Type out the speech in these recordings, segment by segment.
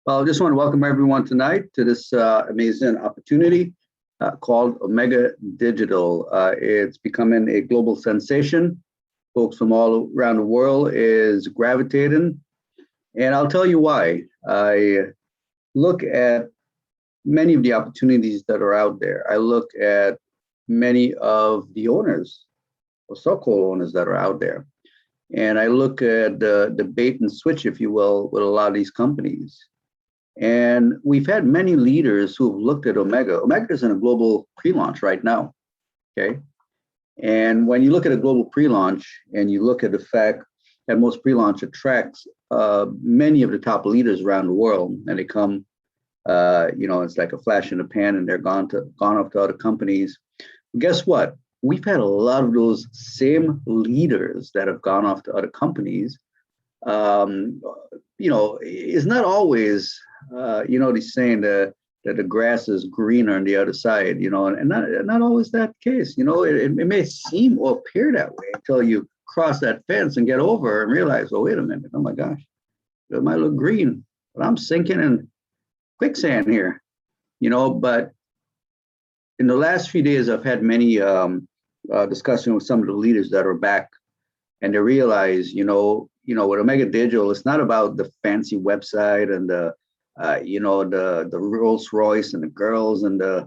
Well, I just want to welcome everyone tonight to this amazing opportunity called Omega Digital. It's becoming a global sensation. Folks from all around the world is gravitating, and I'll tell you why. I look at many of the opportunities that are out there. I look at many of the owners or so-called owners that are out there. And I look at the bait and switch, if you will, with a lot of these companies. And we've had many leaders who've looked at Omega. Omega is in a global pre-launch right now, okay? And when you look at a global pre-launch and you look at the fact that most pre-launch attracts many of the top leaders around the world, and they come, it's like a flash in the pan, and they're gone off to other companies. Guess what? We've had a lot of those same leaders that have gone off to other companies. It's not always, the saying that the grass is greener on the other side, and not always that case. It may seem or appear that way until you cross that fence and get over and realize, oh, wait a minute, oh my gosh, it might look green, but I'm sinking in quicksand here, but in the last few days, I've had many discussions with some of the leaders that are back, and they realize, with Omega Digital, it's not about the fancy website and the Rolls Royce and the girls and the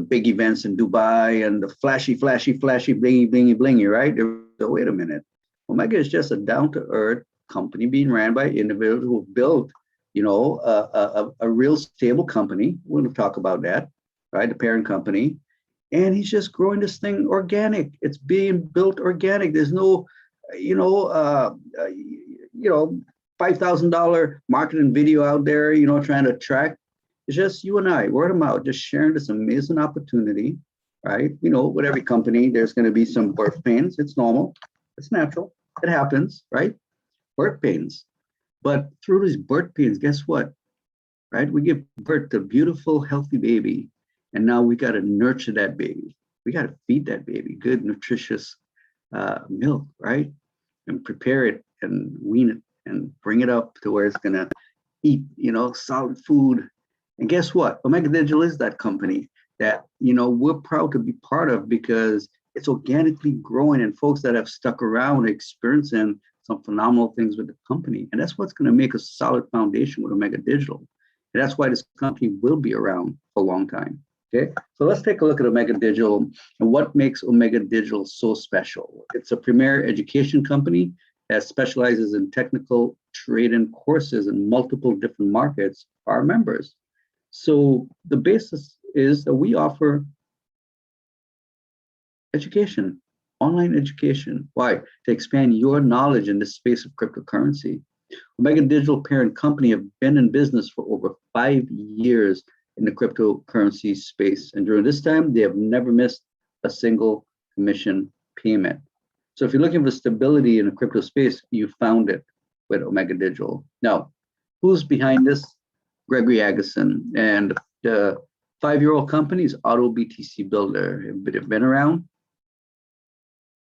big events in Dubai and the flashy, blingy, right? So wait a minute. Omega is just a down-to-earth company being ran by individuals who built, a real stable company. We're going to talk about that, right? The parent company. And he's just growing this thing organic. It's being built organic. There's no, $5,000 marketing video out there, trying to attract. It's just you and I, word of mouth, just sharing this amazing opportunity, right? With every company, there's going to be some birth pains. It's normal. It's natural. It happens, right? Birth pains. But through these birth pains, guess what? Right? We give birth to a beautiful, healthy baby. And now we got to nurture that baby. We got to feed that baby good, nutritious milk, right? And prepare it and wean it and bring it up to where it's going to eat, solid food. And guess what? Omega Digital is that company that, we're proud to be part of because it's organically growing, and folks that have stuck around experiencing some phenomenal things with the company. And that's what's going to make a solid foundation with Omega Digital. And that's why this company will be around for a long time. Okay, so let's take a look at Omega Digital and what makes Omega Digital so special. It's a premier education company that specializes in technical trade-in courses in multiple different markets for our members. So the basis is that we offer education, online education. Why? To expand your knowledge in the space of cryptocurrency. Omega Digital parent company have been in business for over 5 years in the cryptocurrency space. And during this time, they have never missed a single commission payment. So if you're looking for stability in the crypto space, you found it with Omega Digital. Now, who's behind this? Gregory Agason. And the 5-year-old company is Auto BTC Builder. They've been around.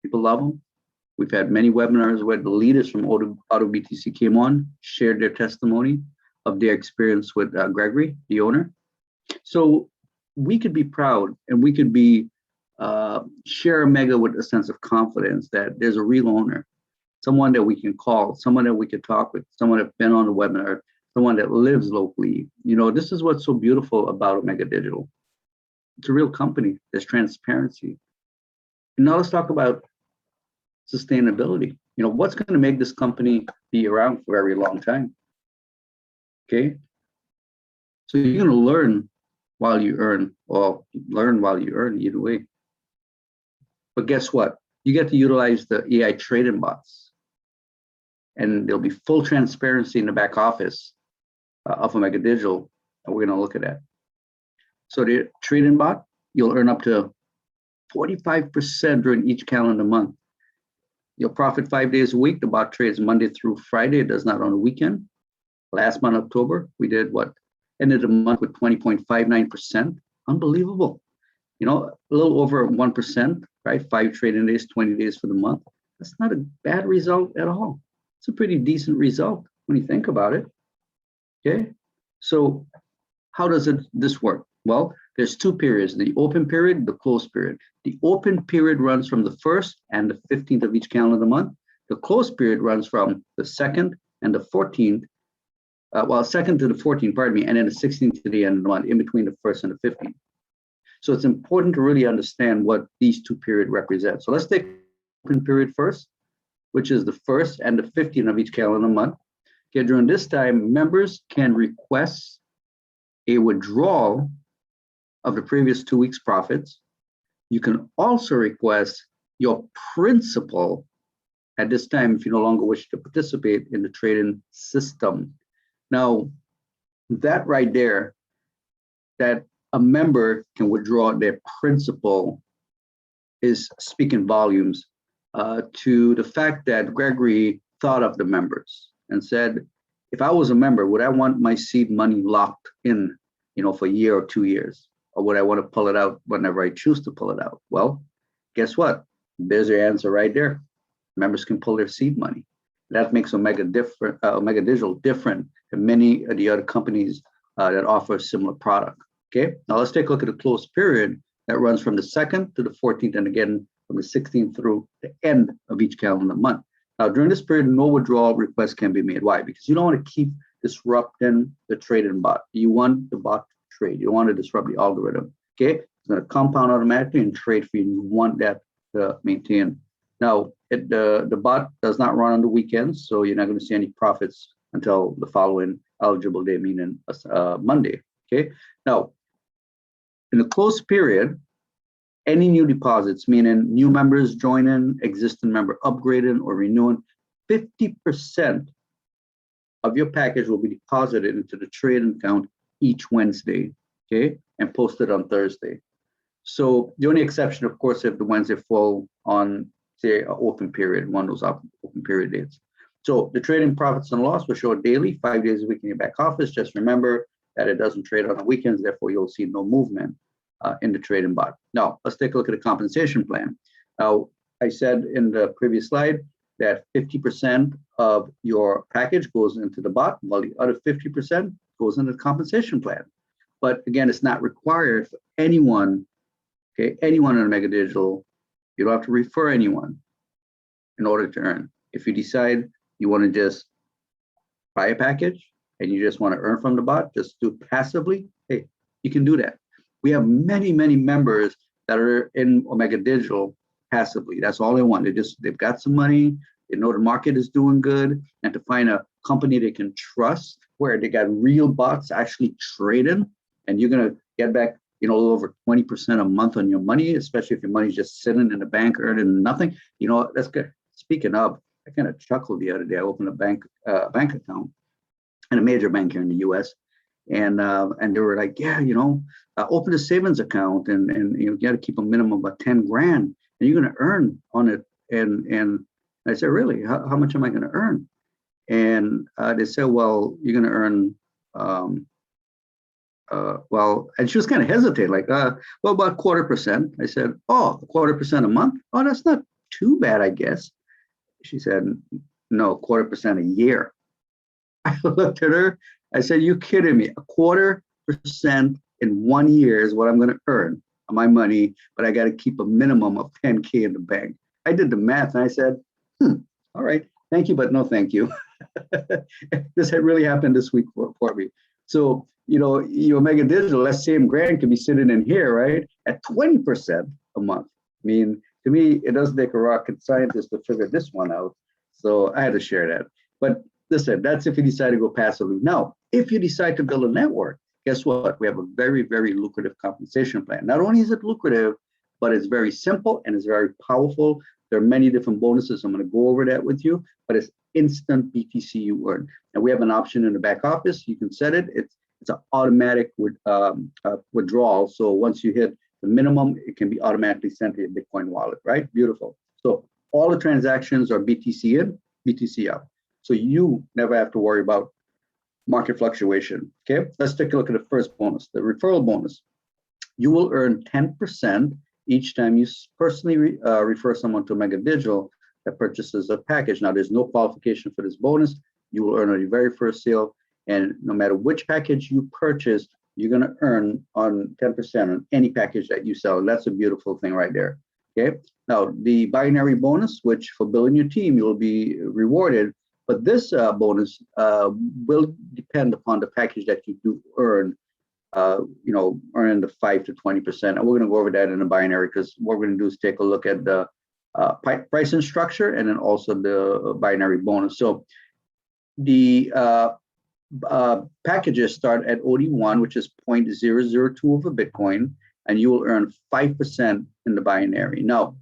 People love them. We've had many webinars where the leaders from Auto BTC came on, shared their testimony of their experience with Gregory, the owner. So we could be proud, and we could be share Omega with a sense of confidence that there's a real owner, someone that we can call, someone that we could talk with, someone that's been on the webinar, someone that lives locally. This is what's so beautiful about Omega Digital. It's a real company. There's transparency. And now let's talk about sustainability. What's going to make this company be around for a very long time? Okay. So you're going to learn while you earn, or learn while you earn, either way. But guess what? You get to utilize the AI trading bots, and there'll be full transparency in the back office of Omega Digital, and we're going to look at that. So the trading bot, you'll earn up to 45% during each calendar month. You'll profit 5 days a week. The bot trades Monday through Friday. It does not on the weekend. Last month, October, we did what? Ended the month with 20.59%. Unbelievable. A little over 1%, right? 5 trading days, 20 days for the month. That's not a bad result at all. It's a pretty decent result when you think about it. Okay, so how does this work? Well, there's two periods, the open period, the closed period. The open period runs from the 1st and the 15th of each calendar month. The closed period runs from the 2nd and the 14th, 2nd to the 14th, pardon me, and then the 16th to the end of the month, in between the 1st and the 15th. So it's important to really understand what these two periods represent. So let's take open period first, which is the 1st and the 15th of each calendar month. Okay, during this time, members can request a withdrawal of the previous 2 weeks' profits. You can also request your principal at this time if you no longer wish to participate in the trading system. Now, that right there, that a member can withdraw their principal, is speaking volumes to the fact that Gregory thought of the members and said, if I was a member, would I want my seed money locked in, for a year or 2 years? Or would I want to pull it out whenever I choose to pull it out? Well, guess what? There's your answer right there. Members can pull their seed money. That makes Omega Digital different than many of the other companies that offer a similar product. Okay, now let's take a look at the closed period that runs from the 2nd to the 14th, and again from the 16th through the end of each calendar month. Now, during this period, no withdrawal request can be made. Why? Because you don't want to keep disrupting the trading bot. You want the bot to trade. You don't want to disrupt the algorithm. Okay, it's going to compound automatically and trade for you. You want that to maintain. Now, the bot does not run on the weekends, so you're not going to see any profits until the following eligible day, meaning Monday. Okay, now in the closed period, any new deposits, meaning new members joining, existing member upgrading or renewing, 50% of your package will be deposited into the trading account each Wednesday, okay, and posted on Thursday. So the only exception, of course, if the Wednesday fall on, say, an open period, one of those open period dates. So the trading profits and loss will show daily, 5 days a week in your back office. Just remember that it doesn't trade on the weekends, therefore you'll see no movement in the trading bot. Now, let's take a look at the compensation plan. Now, I said in the previous slide that 50% of your package goes into the bot, while the other 50% goes into the compensation plan. But again, it's not required for anyone, okay, anyone in Omega Digital. You don't have to refer anyone in order to earn. If you decide you want to just buy a package and you just want to earn from the bot, just do it passively, hey, you can do that. We have many, many members that are in Omega Digital passively. That's all they want. They've got some money, they know the market is doing good, and to find a company they can trust where they got real bots actually trading, and you're gonna get back, a little over 20% a month on your money, especially if your money's just sitting in the bank earning nothing. That's good. Speaking of, I kind of chuckled the other day. I opened a bank account in a major bank here in the U.S. And they were like, yeah, open a savings account and you got to keep a minimum of 10 grand and you're going to earn on it. And I said, really, how much am I going to earn? And they said, well, you're going to earn, and she was kind of hesitant, like, well, about 0.25%. I said, oh, 0.25% a month? Oh, that's not too bad, I guess. She said, no, 0.25% a year. I looked at her. I said, you kidding me? 0.25% in 1 year is what I'm going to earn on my money, but I got to keep a minimum of 10K in the bank. I did the math and I said, all right, thank you, but no thank you. This had really happened this week for me. So, your Omega Digital, that same grant could be sitting in here, right, at 20% a month. I mean, to me, it doesn't take a rocket scientist to figure this one out. So I had to share that. But listen, that's if you decide to go passively. Now, if you decide to build a network, guess what? We have a very, very lucrative compensation plan. Not only is it lucrative, but it's very simple and it's very powerful. There are many different bonuses. I'm going to go over that with you, but it's instant BTC you earn. And we have an option in the back office. You can set it. It's an automatic withdrawal. So once you hit the minimum, it can be automatically sent to your Bitcoin wallet, right? Beautiful. So all the transactions are BTC in, BTC out. So you never have to worry about market fluctuation. Okay, let's take a look at the first bonus, the referral bonus. You will earn 10% each time you personally refer someone to Omega Digital that purchases a package. Now, there's no qualification for this bonus. You will earn on your very first sale. And no matter which package you purchase, you're going to earn on 10% on any package that you sell. And that's a beautiful thing right there. Okay. Now, the binary bonus, which for building your team, you'll be rewarded. But this bonus will depend upon the package that you do earn, earn the 5 to 20%. And we're going to go over that in the binary, because what we're going to do is take a look at the pricing structure and then also the binary bonus. So the packages start at OD1, which is 0.002 of a Bitcoin, and you will earn 5% in the binary. Now,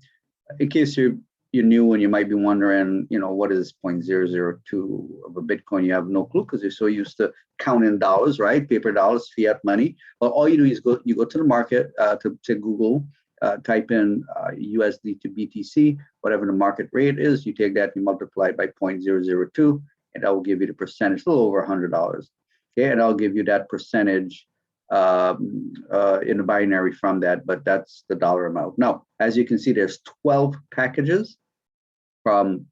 in case you're new and you might be wondering, what is 0.002 of a Bitcoin? You have no clue because you're so used to counting dollars, right? Paper dollars, fiat money. Well, all you do is go to the market, to Google, type in USD to BTC, whatever the market rate is. You take that, you multiply it by 0.002, and that will give you the percentage, a little over $100. Okay, and I'll give you that percentage in the binary from that, but that's the dollar amount. Now, as you can see, there's 12 packages from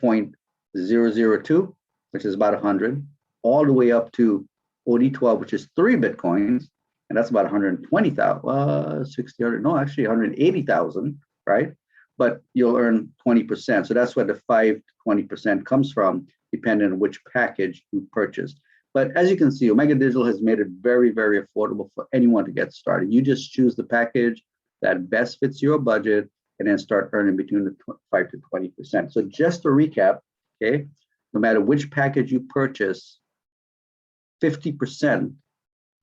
0.002, which is about 100, all the way up to OD12, which is 3 Bitcoins, and that's about 120,000, 60, no, actually 180,000, right? But you'll earn 20%. So that's where the 5 to 20% comes from, depending on which package you purchased. But as you can see, Omega Digital has made it very, very affordable for anyone to get started. You just choose the package that best fits your budget and then start earning between the 5 to 20%. So just to recap, okay, no matter which package you purchase, 50%,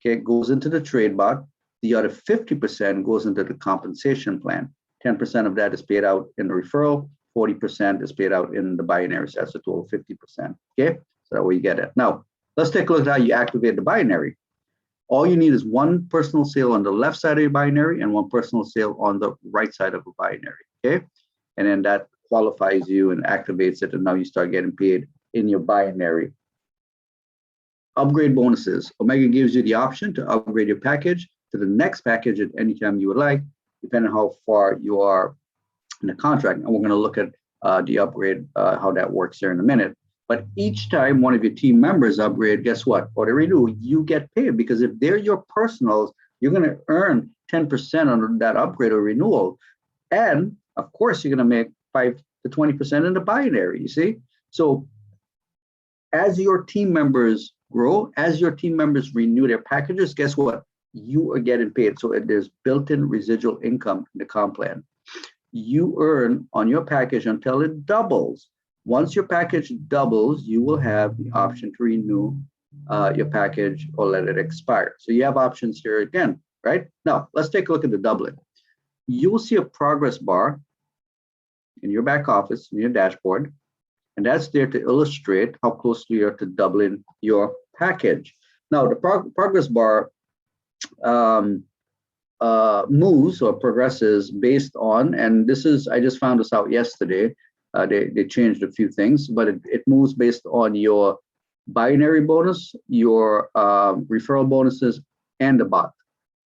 okay, goes into the trade bot. The other 50% goes into the compensation plan. 10% of that is paid out in the referral. 40% is paid out in the binary. So that's a total of 50%. Okay, so that way you get it. Now, let's take a look at how you activate the binary. All you need is one personal sale on the left side of your binary and one personal sale on the right side of a binary. Okay, and then that qualifies you and activates it, and now you start getting paid in your binary. Upgrade bonuses. Omega gives you the option to upgrade your package to the next package at any time you would like, depending on how far you are in the contract. And we're going to look at the upgrade, how that works here in a minute. But each time one of your team members upgrade, guess what? Or they renew, you get paid, because if they're your personals, you're going to earn 10% on that upgrade or renewal. And of course, you're going to make 5 to 20% in the binary, you see? So as your team members grow, as your team members renew their packages, guess what? You are getting paid. So there's built-in residual income in the comp plan. You earn on your package until it doubles. Once your package doubles, you will have the option to renew your package or let it expire. So you have options here again, right? Now, let's take a look at the doubling. You will see a progress bar in your back office, in your dashboard, and that's there to illustrate how closely you are to doubling your package. Now, the progress bar moves or progresses based on, and this is, I just found this out yesterday, they changed a few things, but it moves based on your binary bonus, your referral bonuses, and the bot.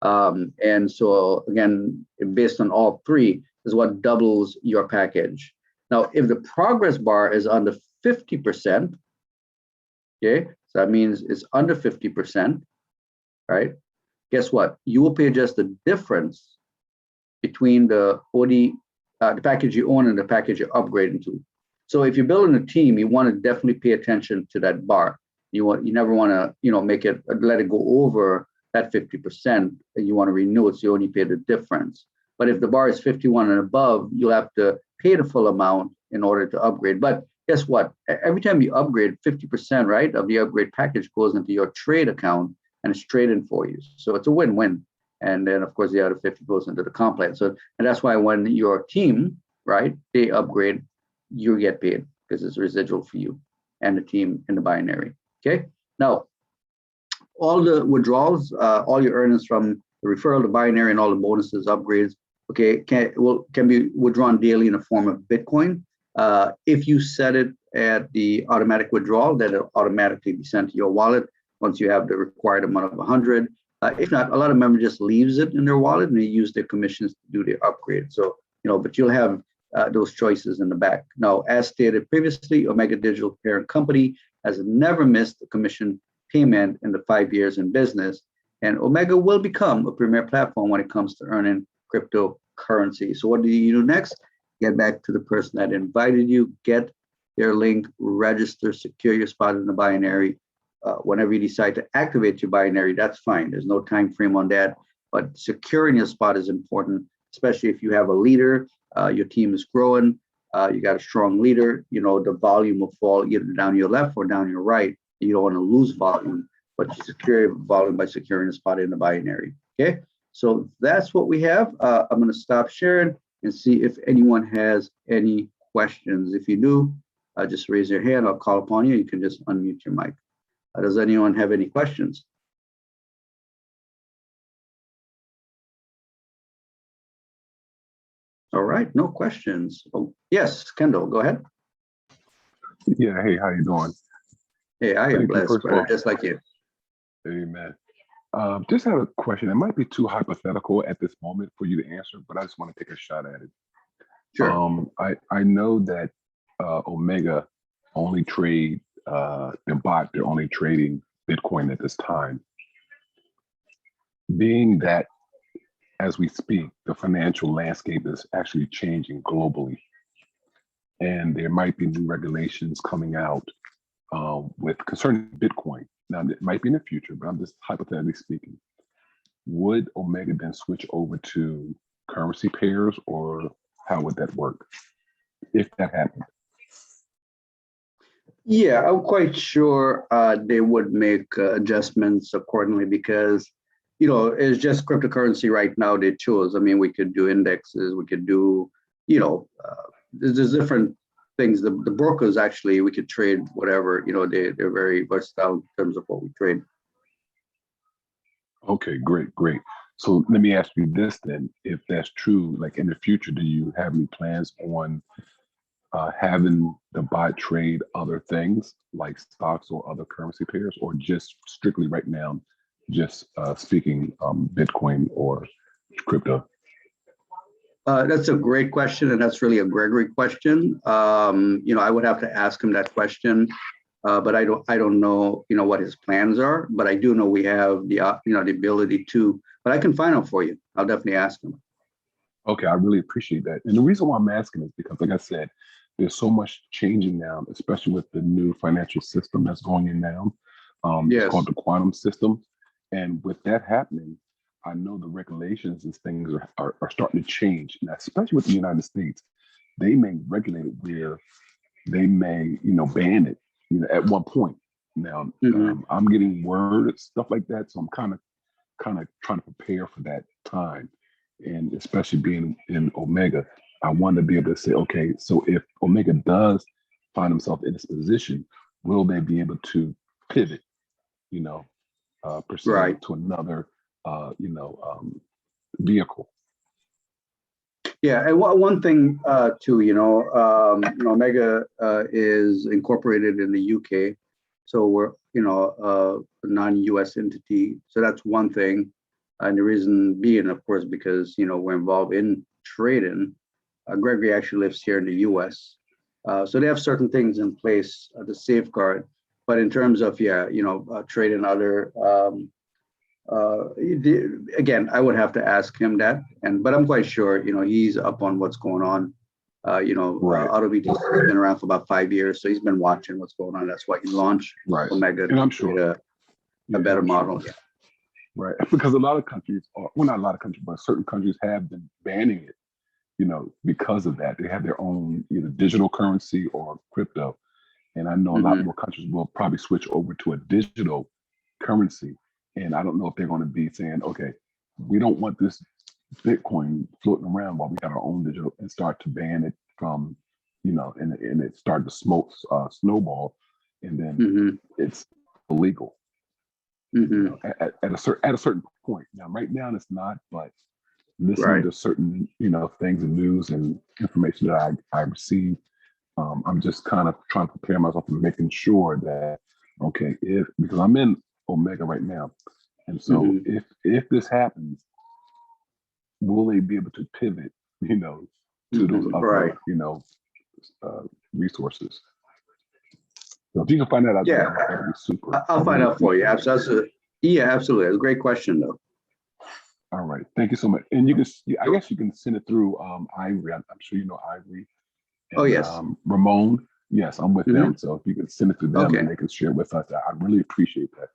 And so again, based on all three is what doubles your package. Now, if the progress bar is under 50%, okay, so that means it's under 50%, right? Guess what? You will pay just the difference between the package you own and the package you're upgrading to. So if you're building a team, you want to definitely pay attention to that bar. You never want to, make it, let it go over that 50%, and you want to renew it, so you only pay the difference. But if the bar is 51 and above, you'll have to pay the full amount in order to upgrade. But guess what? Every time you upgrade, 50%, right, of the upgrade package goes into your trade account and it's trading for you. So it's a win-win. And then, of course, the other 50 goes into the comp plan. So, and that's why when your team, right, they upgrade, you get paid because it's residual for you and the team in the binary. Okay. Now, all the withdrawals, all your earnings from the referral, the binary, and all the bonuses, upgrades, okay, can be withdrawn daily in the form of Bitcoin. If you set it at the automatic withdrawal, then it'll automatically be sent to your wallet once you have the required amount of 100. If not, a lot of members just leaves it in their wallet and they use their commissions to do their upgrade. So, but you'll have those choices in the back. Now, as stated previously, Omega Digital parent company has never missed a commission payment in the 5 years in business. And Omega will become a premier platform when it comes to earning cryptocurrency. So what do you do next? Get back to the person that invited you, get their link, register, secure your spot in the binary. Whenever you decide to activate your binary, that's fine. There's no time frame on that, but securing your spot is important, especially if you have a leader, your team is growing, you got a strong leader, the volume will fall either down your left or down your right. You don't want to lose volume, but you secure volume by securing a spot in the binary. Okay, so that's what we have. I'm going to stop sharing and see if anyone has any questions. If you do, just raise your hand. I'll call upon you. You can just unmute your mic. Does anyone have any questions? All right, no questions. Oh, yes, Kendall, go ahead. Yeah, hey, how you doing? Hey, I am blessed, brother, just like you. Amen. Just have a question. It might be too hypothetical at this moment for you to answer, but I just want to take a shot at it. Sure. I know that Omega only trade and bot, they're only trading Bitcoin at this time. Being that as we speak, the financial landscape is actually changing globally. And there might be new regulations coming out with concerning Bitcoin. Now, it might be in the future, but I'm just hypothetically speaking. Would Omega then switch over to currency pairs, or how would that work if that happened? Yeah, I'm quite sure they would make adjustments accordingly because, it's just cryptocurrency right now they chose. I mean, we could do indexes, we could do, there's different things. The brokers actually, we could trade whatever, they're very versatile in terms of what we trade. Okay, great. So let me ask you this then, if that's true, like in the future, do you have any plans on having the bot trade other things like stocks or other currency pairs, or just strictly right now, just speaking Bitcoin or crypto? That's a great question, and that's really a Gregory question. I would have to ask him that question, but I don't know, what his plans are. But I do know we have the the ability to. But I can find out for you. I'll definitely ask him. Okay, I really appreciate that. And the reason why I'm asking is because, like I said, there's so much changing now, especially with the new financial system that's going in now. Yes. It's called the quantum system. And with that happening, I know the regulations and things are starting to change, and especially with the United States, they may regulate it where they may, ban it, at one point. Now, I'm getting word stuff like that, so I'm kind of trying to prepare for that time, and especially being in Omega, I want to be able to say, okay, so if Omega does find himself in this position, will they be able to pivot, per se, Right. to another, vehicle? Yeah, and one thing too, Omega is incorporated in the UK, so we're a non-US entity. So that's one thing, and the reason being, of course, because we're involved in trading. Gregory actually lives here in the US, so they have certain things in place to safeguard. But in terms of trading other. Again, I would have to ask him that, but I'm quite sure he's up on what's going on. Right. AutoBT has been around for about 5 years, so he's been watching what's going on. That's why he launched Omega, and I'm sure a better model. Sure. Right, because a lot of countries, well, not a lot of countries, but certain countries have been banning it. Because of that, they have their own either digital currency or crypto, and I know a lot more countries will probably switch over to a digital currency. And I don't know if they're going to be saying, okay, we don't want this Bitcoin floating around while we got our own digital, and start to ban it from, and it started to snowball, and then it's illegal at a certain point. Now, right now it's not, but listening to certain, things and news and information that I receive, I'm just kind of trying to prepare myself and making sure that, okay, because I'm in Omega right now, and so if this happens, will they be able to pivot, to those other, resources? So if you can find that out, Yeah, that'd be super. I'll I find really out for you. appreciate it. Absolutely. Yeah, absolutely. It's a great question, though. All right, thank you so much. And I guess you can send it through Ivory. I'm sure you know Ivory Oh, and yes. Ramon. Yes, I'm with them. Hmm. So if you can send it to them Okay. and they can share it with us, I really appreciate that.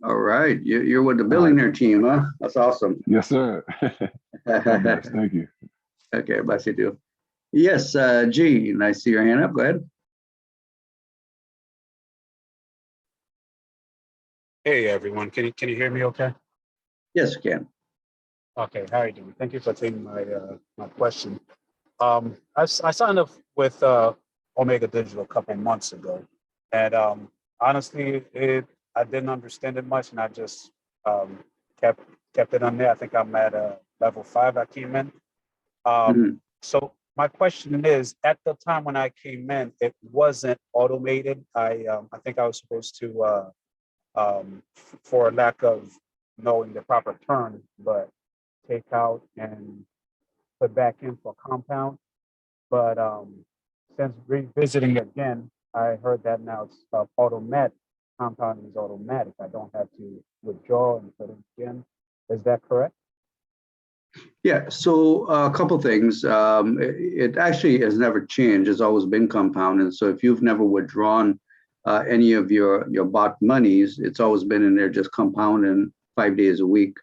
All right. You're with the All right. billionaire team, huh? That's awesome. Yes, sir. God bless. Thank you. Okay, bless you too. Yes, G, I see your hand up. Go ahead. Hey everyone, can you hear me okay? Yes, you can. Okay, how are you doing? Thank you for taking my question. I signed up with Omega Digital a couple months ago, and honestly, I didn't understand it much, and I just um, kept kept it on there. I think I'm at level 5. I came in. Mhm. So my question is, at the time when I came in, it wasn't automated. I think I was supposed to. For lack of knowing the proper term, but take out and put back in for compound. But since revisiting again, I heard that now it's automatic. Compounding is automatic. I don't have to withdraw and put it again. Is that correct? Yeah, so a couple things. It actually has never changed. It's always been compounded. So if you've never withdrawn any of your bought monies, it's always been in there just compounding 5 days a week.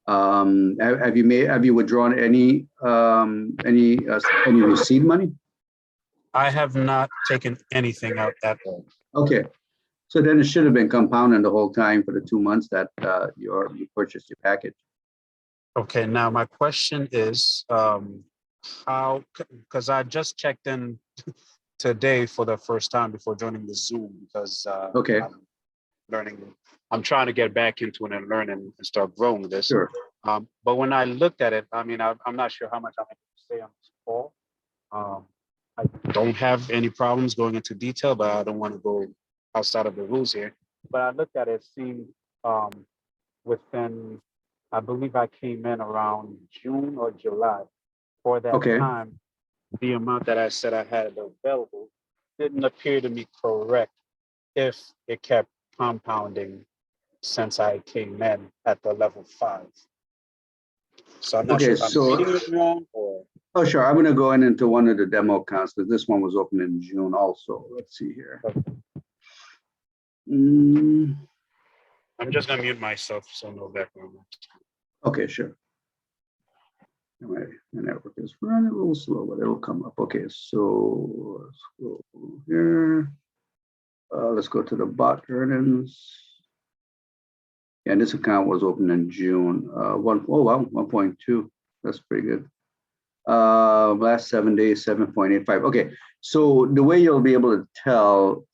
Have you withdrawn any receipt money? I have not taken anything out at all. Okay, so then it should have been compounding the whole time for the 2 months that you purchased your package. Okay, now my question is, how, because I just checked in today for the first time before joining the Zoom because Okay, I'm learning. I'm trying to get back into it and learn and start growing this. sure. But when I looked at it, I mean, I'm not sure how much I'm able to say on this call. Um, I don't have any problems going into detail, but I don't want to go outside of the rules here. But I looked at it, seeing um, within, I believe I came in around June or July. For that Okay, time, the amount that I said I had available didn't appear to me correct if it kept compounding since I came in at the level 5. So I'm not okay. sure if I'm So, reading it wrong or. oh, sure. I'm going to go into one of the demo accounts because this one was open in June also. Let's see here. Mm, I'm just gonna mute myself so no background noise. okay, sure. My network is running a little slow, but it'll come up. Okay, so let's go here. Let's go to the bot earnings. Yeah, and this account was opened in June. Oh wow, 1.2. That's pretty good. Last 7 days, 7.85. Okay, so the way you'll be able to tell,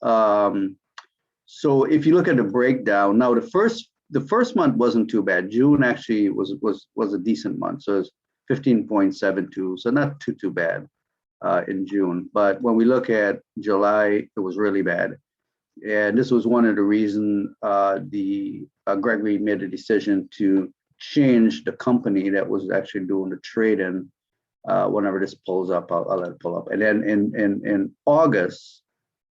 so if you look at the breakdown, now the first month wasn't too bad. June actually was a decent month, so it's 15.72, so not too bad in June. But when we look at July, it was really bad. And this was one of the reasons the Gregory made a decision to change the company that was actually doing the trading. Whenever this pulls up, I'll let it pull up. And then in August,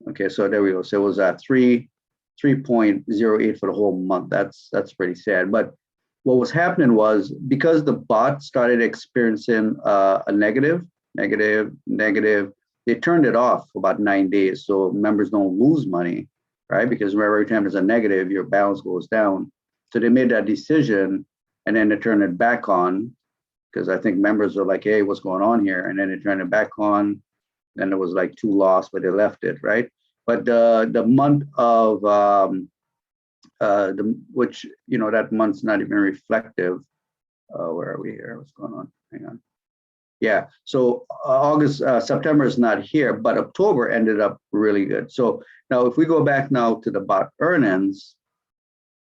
okay, so there we go. So it was at 3.08 for the whole month. That's pretty sad. But what was happening was because the bot started experiencing a negative, they turned it off for about 9 days, so members don't lose money, right? Because every time there's a negative, your balance goes down. So they made that decision, and then they turned it back on because I think members were like, "Hey, what's going on here?" And then they turned it back on. Then it was like 2 lost, but they left it, right? But the month of which that month's not even reflective. Where are we here? What's going on? Hang on. Yeah, so September is not here, but October ended up really good. So now if we go back now to the bot earnings,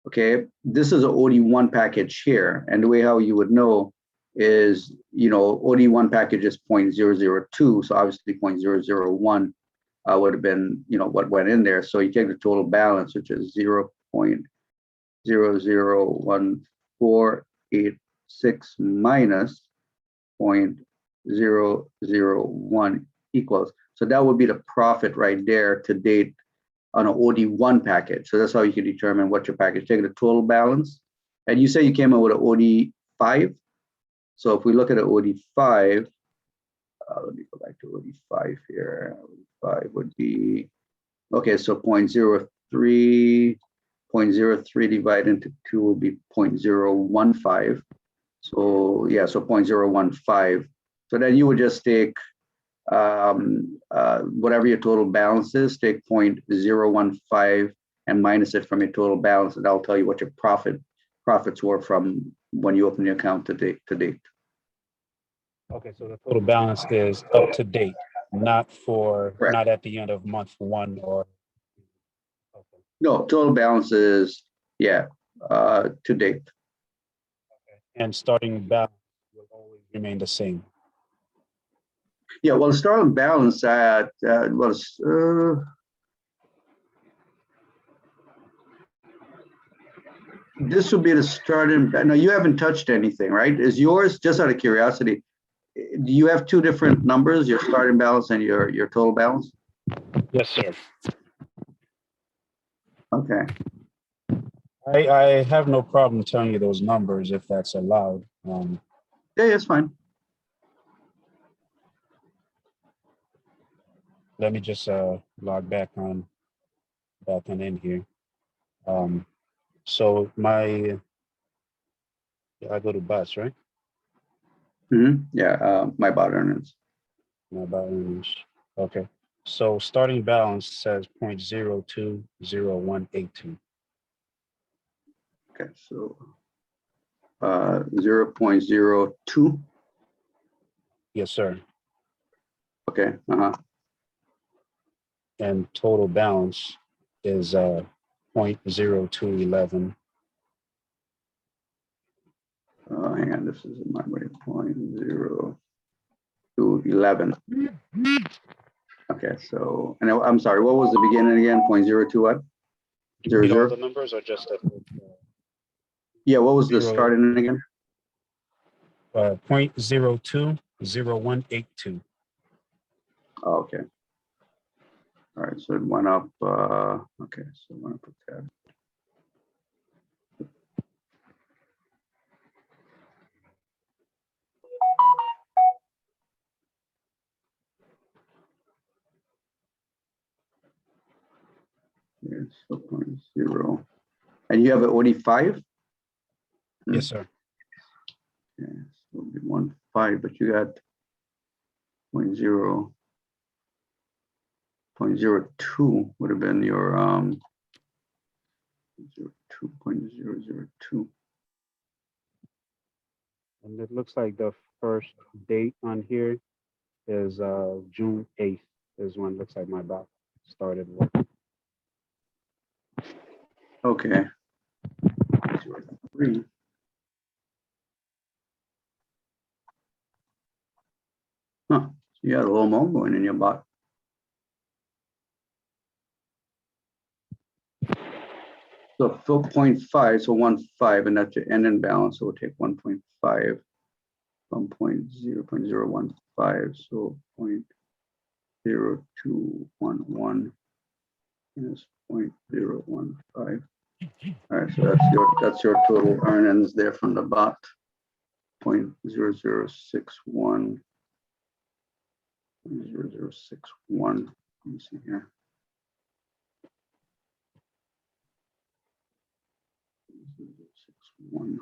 okay, this is an OD1 package here. And the way how you would know is, OD1 package is 0.002. So obviously 0.001 would have been, what went in there. So you take the total balance, which is 0.001486 minus 0.001 equals. So that would be the profit right there to date on an OD1 package. So that's how you can determine what your package. Take the total balance. And you say you came up with an OD5. So if we look at an OD5, let me go back to OD5 here. OD5 would be, okay, so 0.03, 0.03 divided into 2 will be 0.015. So yeah, so 0.015. So then you would just take whatever your total balance is, take 0.015 and minus it from your total balance, and that'll tell you what your profits were from when you open the account to date. Okay, so the total balance is up to date, not Correct. not at the end of month one or. Okay. No, total balance is, yeah, to date. Okay. And starting balance will always remain the same. Yeah, well, the starting balance at was this would be the starting. No, you haven't touched anything, right? Is yours, just out of curiosity, do you have two different numbers, your starting balance and your total balance? Yes, sir. Okay. I have no problem telling you those numbers if that's allowed. Yeah, it's fine. Let me just log back on in here. So I go to bots, right? Yeah, my bot earnings. My bot earnings. Okay. So starting balance says 0.020182. Okay, so 0.02. Yes, sir. Okay. And total balance is 0.0211. Hang on, this is my way. 0.0211. Okay, so, and I'm sorry, what was the beginning again? 0.02 what? You need all the numbers or just a yeah, what was the starting again? 0.020182. Oh, okay. All right, so it went up. Okay, so I'm gonna put that. Yes, so 0.0. And you have an OD5? Yes, sir. Yeah, so it'll be 1.5, but you got 0.02 would have been your 0.002. And it looks like the first date on here is June 8th is when it looks like my bot started working. Okay. 0.03. Huh. So you had a little more going in your bot. So 0.5, so 1.5, and that's your ending balance. So we'll take 1.5 from 0.015, so 0.0211 is 0.015. All right, so that's your total earnings there from the bot. 0.0061. 0.0061. Let me see here. 0.0061.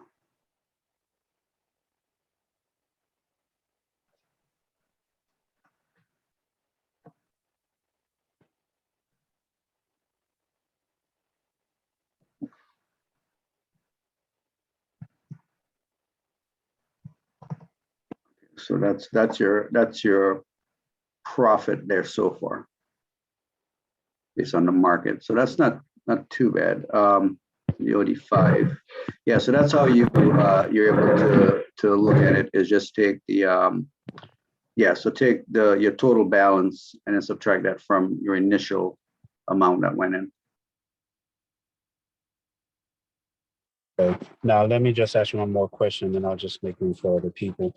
So that's your profit there so far, based on the market. So that's not too bad. The OD5, yeah. So that's how you're able to look at it, is just take the so take your total balance and then subtract that from your initial amount that went in. Okay. Now, let me just ask you one more question, then I'll just make room for other people.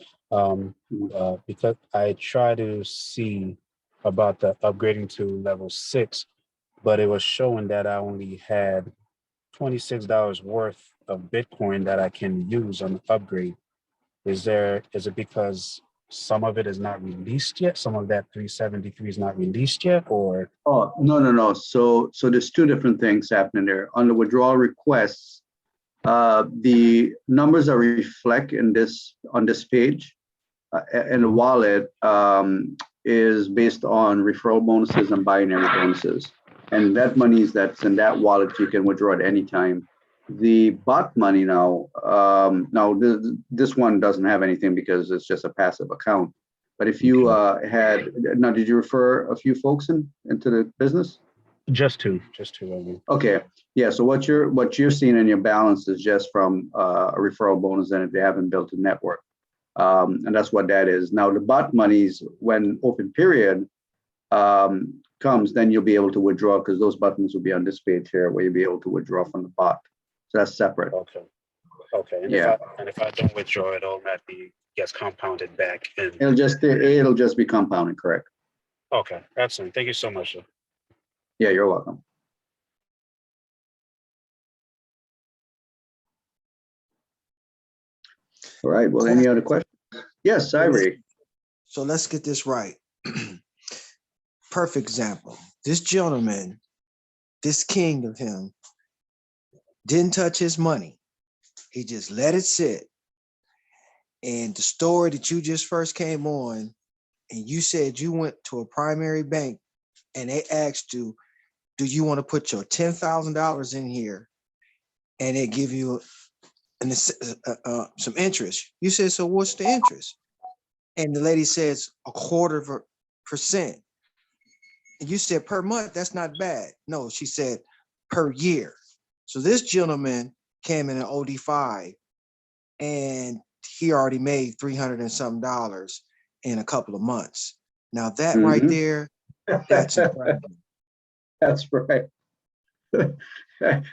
Because I try to see about the upgrading to level 6, but it was showing that I only had $26 worth of Bitcoin that I can use on the upgrade. Is it because some of it is not released yet? Some of that 373 is not released yet, or? Oh, no, no, no. So there's two different things happening there. On the withdrawal requests, the numbers are reflect on this page, and the wallet is based on referral bonuses and binary bonuses. And that money that's in that wallet, you can withdraw at any time. The bot money now, this one doesn't have anything because it's just a passive account. But if you did you refer a few folks into the business? Just two. I mean. Okay, yeah. So what you're seeing in your balance is just from a referral bonus, and if they haven't built a network, and that's what that is. Now the bot monies, when open period comes, then you'll be able to withdraw because those buttons will be on this page here, where you'll be able to withdraw from the bot. So that's separate. Okay. And if I don't withdraw, it automatically gets compounded back in. It'll just be compounded, correct? Okay, excellent. Thank you so much, sir. Yeah, you're welcome. All right. Well, any other questions? Yes, Ivory. So let's get this right. Perfect example. This gentleman, this king of him, didn't touch his money. He just let it sit. And the story that you just first came on, and you said you went to a primary bank and they asked you, do you want to put your $10,000 in here? And they give you some interest. You said, so what's the interest? And the lady says 0.25%. And you said per month, that's not bad. No, she said per year. So this gentleman came in an OD5 and he already made $300 and something in a couple of months. Now that right there, that's incredible. That's right. I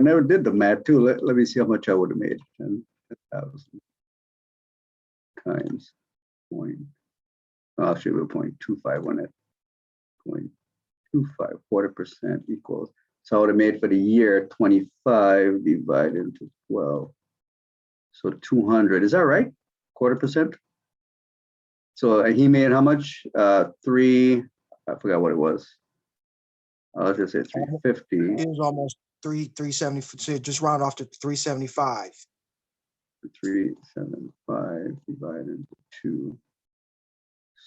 never did the math too. Let me see how much I would have made. 10,000 times point. I'll show you 0.25 on it. 0.25, 40% equals. So I would have made for the year 25 divided into 12. So 200. Is that right? 0.25%. So he made how much? I forgot what it was. I'll just say 350. It was almost 370. So just round off to 375. 375 divided into 2.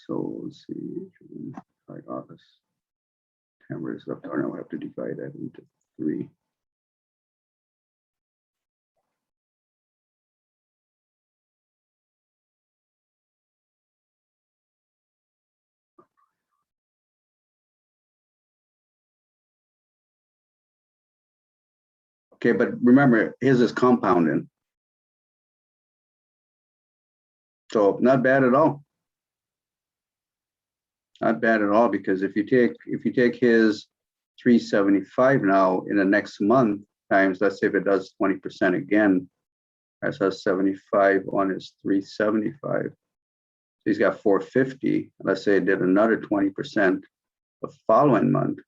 So let's see, like August, September is up there. Now I have to divide that into 3. Okay, but remember, his is compounding. So not bad at all. Not bad at all, because if you take his 375 now in the next month times, let's say if it does 20% again, that's 75 on his 375. So he's got 450. Let's say it did another 20% the following month.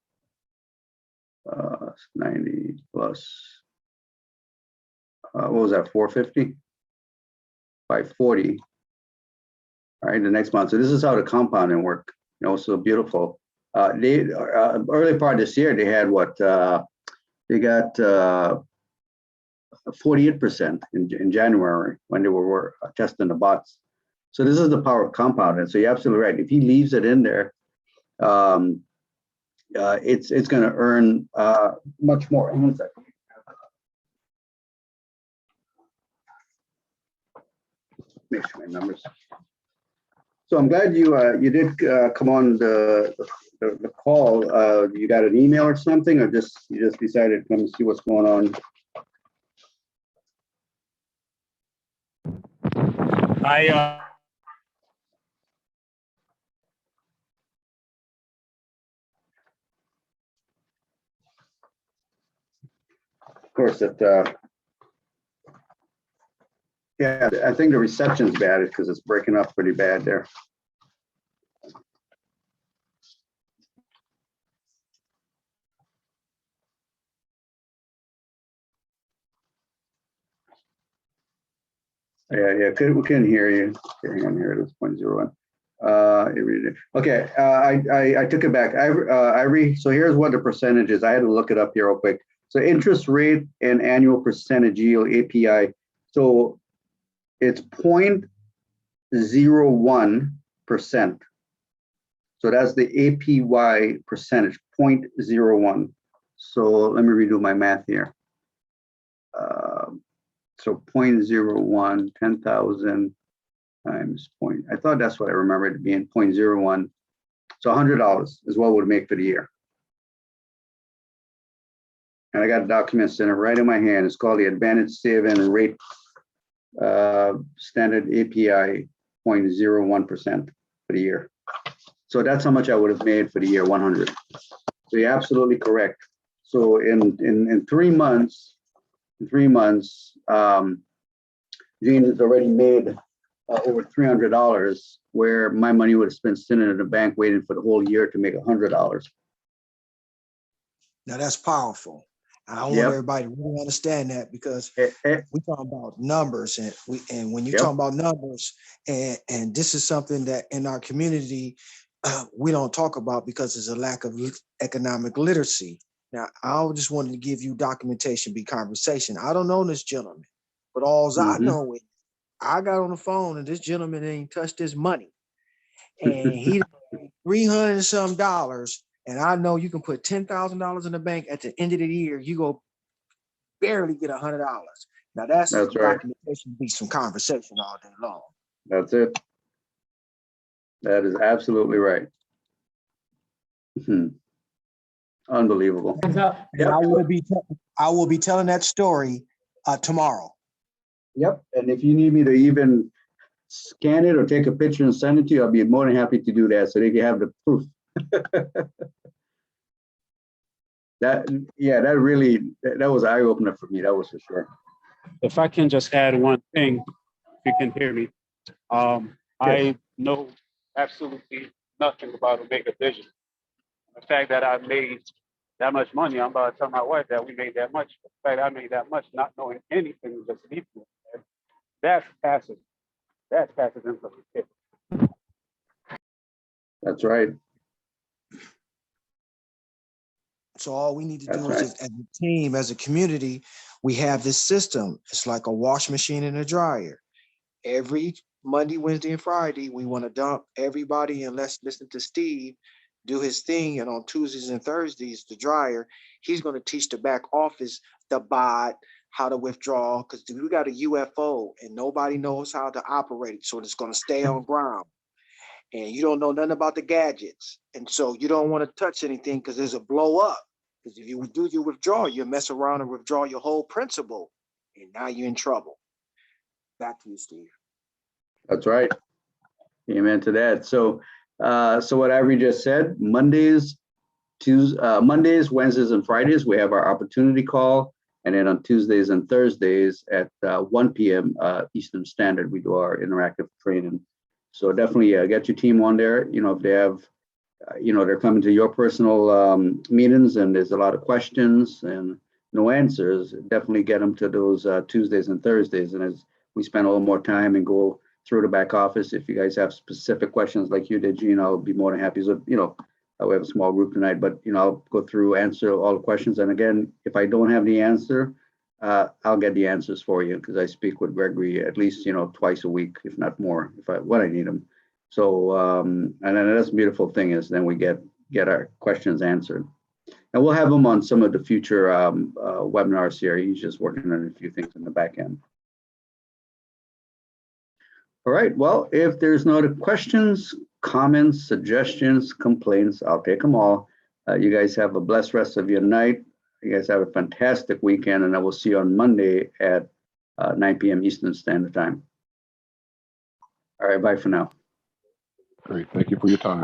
90 plus, what was that, 450? 540. All right, the next month. So this is how the compounding work. So beautiful. Early part of this year, they had what? They got 48% in January when they were testing the bots. So this is the power of compounding. So you're absolutely right. If he leaves it in there, it's going to earn much more. Hang on a second. Make sure my numbers. So I'm glad you did come on the call. You got an email or something, or you just decided to come and see what's going on? Of course, yeah, I think the reception's bad because it's breaking up pretty bad there. Yeah. We couldn't hear you. Okay, hang on here. It is 0.01. Okay. I took it back. So here's what the percentage is. I had to look it up here real quick. So interest rate and annual percentage yield API. So it's 0.01%. So that's the APY percentage, 0.01. So let me redo my math here. So 0.01, 10,000 times point. I thought that's what I remembered it being, 0.01. So $100 is what it would make for the year. And I got a document center right in my hand. It's called the Advantage Saving Rate Standard API 0.01% for the year. So that's how much I would have made for the year 100. So you're absolutely correct. So in 3 months, Gene has already made over $300, where my money would have spent sitting in the bank waiting for the whole year to make $100. Now that's powerful. I want Yep. everybody to really understand that, because Eh, we talking about numbers, and when you Yep. talk about numbers, and this is something that in our community we don't talk about because there's a lack of economic literacy. Now, I just wanted to give you documentation, be conversation. I don't know this gentleman, but all I know is I got on the phone and this gentleman ain't touched his money, and he $300 and some dollars. And I know you can put $10,000 in the bank at the end of the year, you go barely get $100. Now that's That's right. documentation, be some conversation all day long. That's it. That is absolutely right. Unbelievable. And I will be telling that story tomorrow. Yep. And if you need me to even scan it or take a picture and send it to you, I'll be more than happy to do that so they can have the proof. That was an eye opener for me. That was for sure. If I can just add one thing, if you can hear me. I know absolutely nothing about Omega Vision. The fact that I made that much money, I'm about to tell my wife that we made that much. The fact I made that much, not knowing anything, just leaving. That's passive. That's passive income. That's right. So all we need to That's do right. is just, as a team, as a community, we have this system. It's like a wash machine and a dryer. Every Monday, Wednesday, and Friday, we want to dump everybody, and let's listen to Steve do his thing. And on Tuesdays and Thursdays, the dryer, he's going to teach the back office, the bot, how to withdraw, because we got a UFO and nobody knows how to operate it. So it's going to stay on ground. And you don't know nothing about the gadgets. And so you don't want to touch anything because there's a blow up. Because if you do your withdrawal, you mess around and withdraw your whole principal. And now you're in trouble. Back to you, Steve. That's right. Amen to that. So what Ivory just said, Mondays, Wednesdays, and Fridays, we have our opportunity call. And then on Tuesdays and Thursdays at 1 p.m. Eastern Standard, we do our interactive training. So definitely get your team on there. If they have, they're coming to your personal meetings and there's a lot of questions and no answers, definitely get them to those Tuesdays and Thursdays. And as we spend a little more time and go through the back office, if you guys have specific questions like you did, Gene, I'll be more than happy. So, we have a small group tonight, but, I'll go through, answer all the questions. And again, if I don't have the answer, I'll get the answers for you because I speak with Gregory at least, twice a week, if not more, when I need them. So, and then that's the beautiful thing is then we get our questions answered. And we'll have him on some of the future webinars here. He's just working on a few things in the back end. All right, well, if there's no other questions, comments, suggestions, complaints, I'll take them all. You guys have a blessed rest of your night. You guys have a fantastic weekend, and I will see you on Monday at 9 p.m. Eastern Standard Time. All right, bye for now. Great, thank you for your time.